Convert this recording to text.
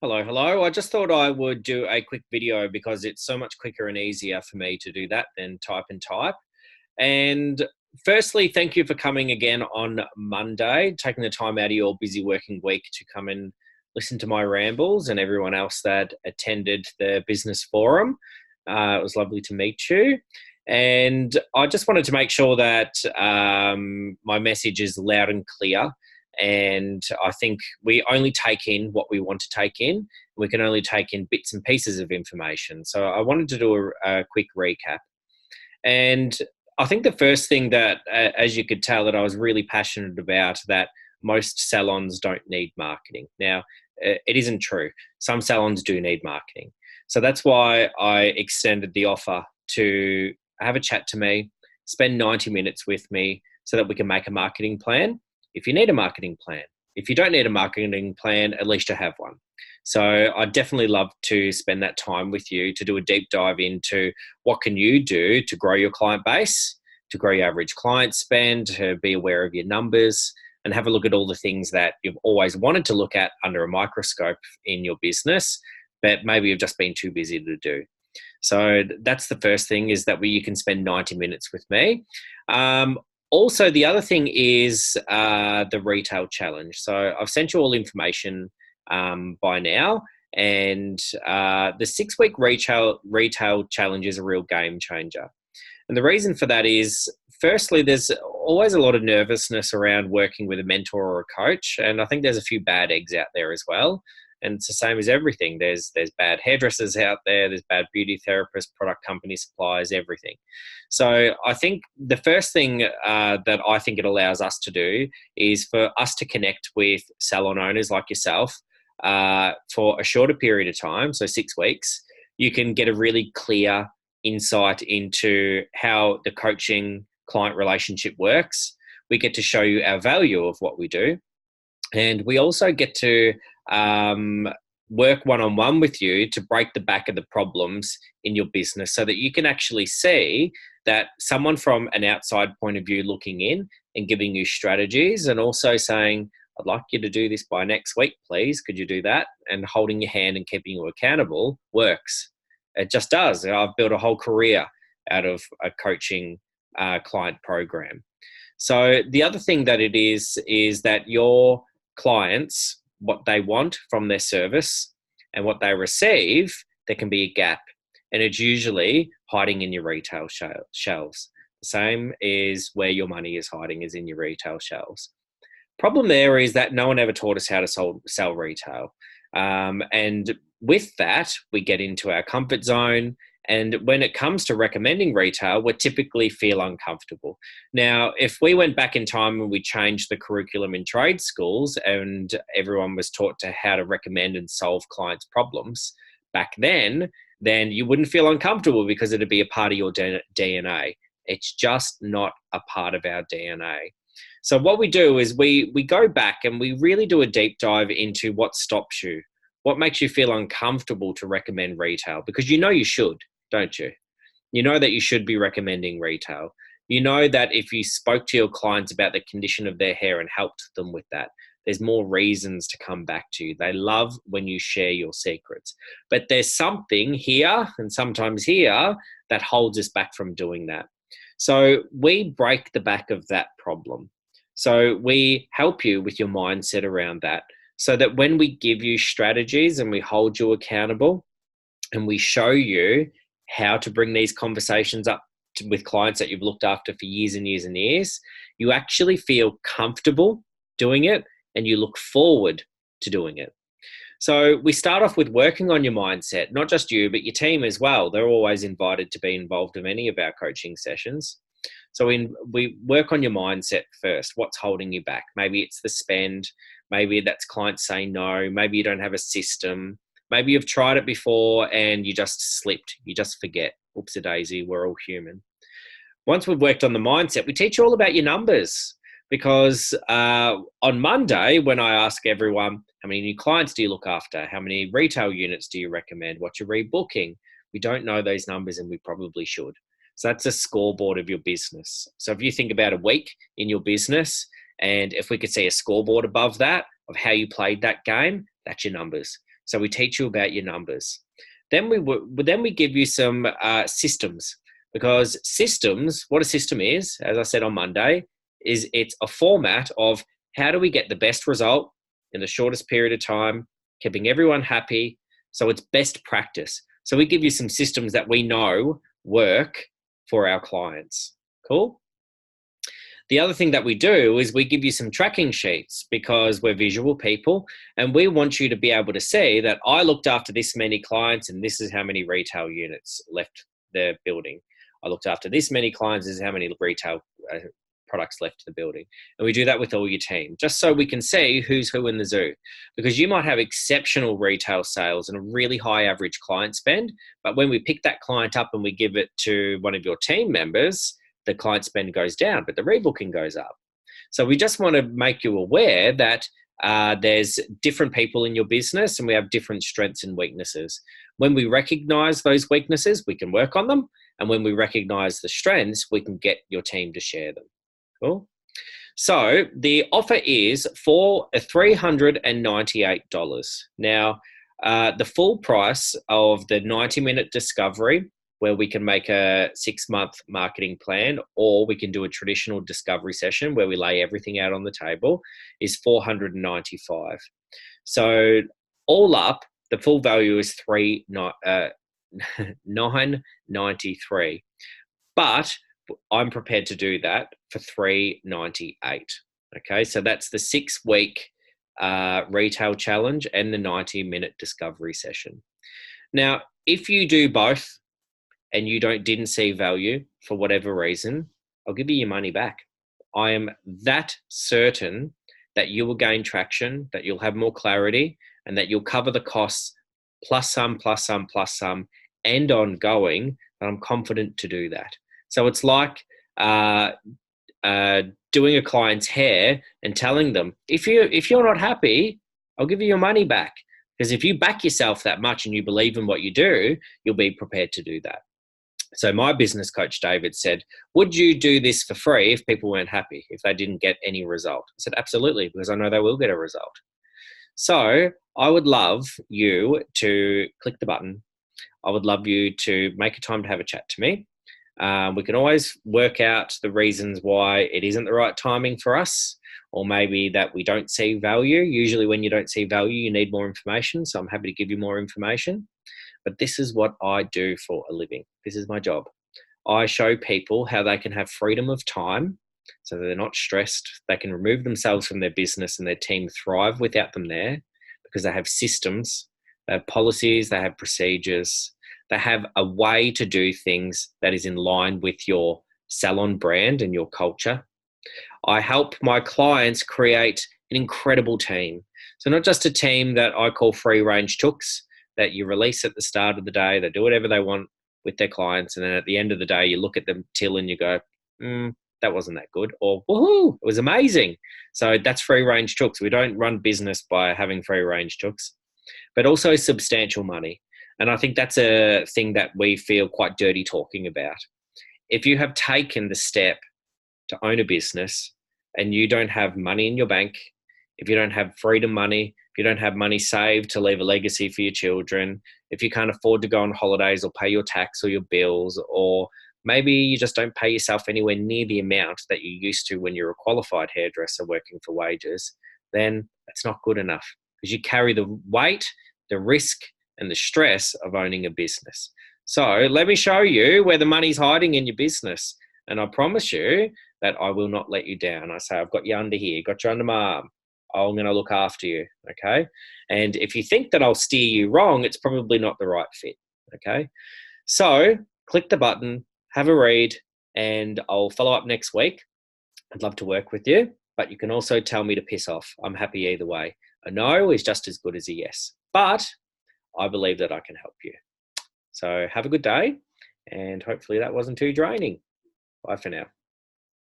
Hello, hello. I just thought I would do a quick video because it's so much quicker and easier for me to do that than type and type. And firstly, thank you for coming again on Monday, taking the time out of your busy working week to come and listen to my rambles and everyone else that attended the business forum. It was lovely to meet you. And I just wanted to make sure that my message is loud and clear. And I think we only take in what we want to take in. We can only take in bits and pieces of information. So I wanted to do a quick recap. And I think the first thing that, as you could tell, that I was really passionate about, that most salons don't need marketing. Now, it isn't true. Some salons do need marketing. So that's why I extended the offer to have a chat to me, spend 90 minutes with me so that we can make a marketing plan. If you need a marketing plan. If you don't need a marketing plan, at least you have one. So I'd definitely love to spend that time with you to do a deep dive into what can you do to grow your client base, to grow your average client spend, to be aware of your numbers, and have a look at all the things that you've always wanted to look at under a microscope in your business, but maybe you've just been too busy to do. So that's the first thing, is that you can spend 90 minutes with me. Also, the other thing is the retail challenge. So I've sent you all information by now, and the 6-week retail challenge is a real game changer. And the reason for that is, firstly, there's always a lot of nervousness around working with a mentor or a coach, and I think there's a few bad eggs out there as well. And it's the same as everything. There's bad hairdressers out there, there's bad beauty therapists, product company suppliers, everything. So I think the first thing that I think it allows us to do is for us to connect with salon owners like yourself for a shorter period of time, so 6 weeks. You can get a really clear insight into how the coaching client relationship works. We get to show you our value of what we do. And we also get to work one-on-one with you to break the back of the problems in your business, so that you can actually see that someone from an outside point of view looking in and giving you strategies, and also saying, I'd like you to do this by next week, please. Could you do that? And holding your hand and keeping you accountable works. It just does. I've built a whole career out of a coaching client program. So the other thing that it is that your clients, what they want from their service and what they receive, there can be a gap. And it's usually hiding in your retail shelves. The same is where your money is hiding, is in your retail shelves. Problem there is that no one ever taught us how to sell retail. And with that, we get into our comfort zone. And when it comes to recommending retail, we typically feel uncomfortable. Now, if we went back in time and we changed the curriculum in trade schools and everyone was taught to how to recommend and solve clients' problems back then you wouldn't feel uncomfortable, because it'd be a part of your DNA. It's just not a part of our DNA. So what we do is we go back and we really do a deep dive into what stops you. What makes you feel uncomfortable to recommend retail? Because you know you should, don't you? You know that you should be recommending retail. You know that if you spoke to your clients about the condition of their hair and helped them with that, there's more reasons to come back to you. They love when you share your secrets. But there's something here and sometimes here that holds us back from doing that. So we break the back of that problem. So we help you with your mindset around that, so that when we give you strategies and we hold you accountable and we show you how to bring these conversations up with clients that you've looked after for years and years and years, you actually feel comfortable doing it and you look forward to doing it. So we start off with working on your mindset, not just you, but your team as well. They're always invited to be involved in any of our coaching sessions. So we work on your mindset first. What's holding you back? Maybe it's the spend. Maybe that's clients say no. Maybe you don't have a system. Maybe you've tried it before and you just slipped. You just forget. Oops-a-daisy, we're all human. Once we've worked on the mindset, we teach you all about your numbers. Because on Monday, when I ask everyone, how many new clients do you look after? How many retail units do you recommend? What's your rebooking? We don't know those numbers, and we probably should. So that's a scoreboard of your business. So if you think about a week in your business, and if we could see a scoreboard above that of how you played that game, that's your numbers. So we teach you about your numbers. Then we give you some systems, because systems, what a system is, as I said on Monday, is it's a format of how do we get the best result in the shortest period of time, keeping everyone happy. So it's best practice. So we give you some systems that we know work for our clients. Cool? The other thing that we do is we give you some tracking sheets, because we're visual people and we want you to be able to see that I looked after this many clients and this is how many retail units left the building. I looked after this many clients, this is how many retail products left the building. And we do that with all your team, just so we can see who's who in the zoo, because you might have exceptional retail sales and a really high average client spend, but when we pick that client up and we give it to one of your team members, the client spend goes down, but the rebooking goes up. So we just want to make you aware that there's different people in your business and we have different strengths and weaknesses. When we recognize those weaknesses, we can work on them. And when we recognize the strengths, we can get your team to share them. Cool. So the offer is for $398. Now, the full price of the 90-minute discovery, where we can make a 6-month marketing plan, or we can do a traditional discovery session where we lay everything out on the table, is $495. So all up, the full value is $993. But I'm prepared to do that for $398. Okay, so that's the 6-week retail challenge and the 90-minute discovery session. Now, if you do both and you didn't see value for whatever reason, I'll give you your money back. I am that certain that you will gain traction, that you'll have more clarity, and that you'll cover the costs plus some, and ongoing, that I'm confident to do that. So it's like doing a client's hair and telling them, if you're not happy, I'll give you your money back. Because if you back yourself that much and you believe in what you do, you'll be prepared to do that. So my business coach, David, said, would you do this for free if people weren't happy, if they didn't get any result? I said, absolutely, because I know they will get a result. So I would love you to click the button. I would love you to make a time to have a chat to me. We can always work out the reasons why it isn't the right timing for us, or maybe that we don't see value. Usually when you don't see value, you need more information. So I'm happy to give you more information. But this is what I do for a living. This is my job. I show people how they can have freedom of time so that they're not stressed. They can remove themselves from their business and their team thrive without them there, because they have systems, they have policies, they have procedures, they have a way to do things that is in line with your salon brand and your culture. I help my clients create an incredible team. So not just a team that I call free range chooks, that you release at the start of the day, they do whatever they want with their clients, and then at the end of the day, you look at them till and you go, that wasn't that good, or woohoo, it was amazing. So that's free range chooks. We don't run business by having free range chooks, but also substantial money. And I think that's a thing that we feel quite dirty talking about. If you have taken the step to own a business and you don't have money in your bank, if you don't have freedom money, if you don't have money saved to leave a legacy for your children, if you can't afford to go on holidays or pay your tax or your bills, or maybe you just don't pay yourself anywhere near the amount that you used to when you're a qualified hairdresser working for wages, then that's not good enough, because you carry the weight, the risk, and the stress of owning a business. So let me show you where the money's hiding in your business. And I promise you that I will not let you down. I say, I've got you under here, got you under my arm. I'm going to look after you, okay? And if you think that I'll steer you wrong, it's probably not the right fit, okay? So click the button, have a read, and I'll follow up next week. I'd love to work with you, but you can also tell me to piss off. I'm happy either way. A no is just as good as a yes, but I believe that I can help you. So have a good day, and hopefully that wasn't too draining. Bye for now.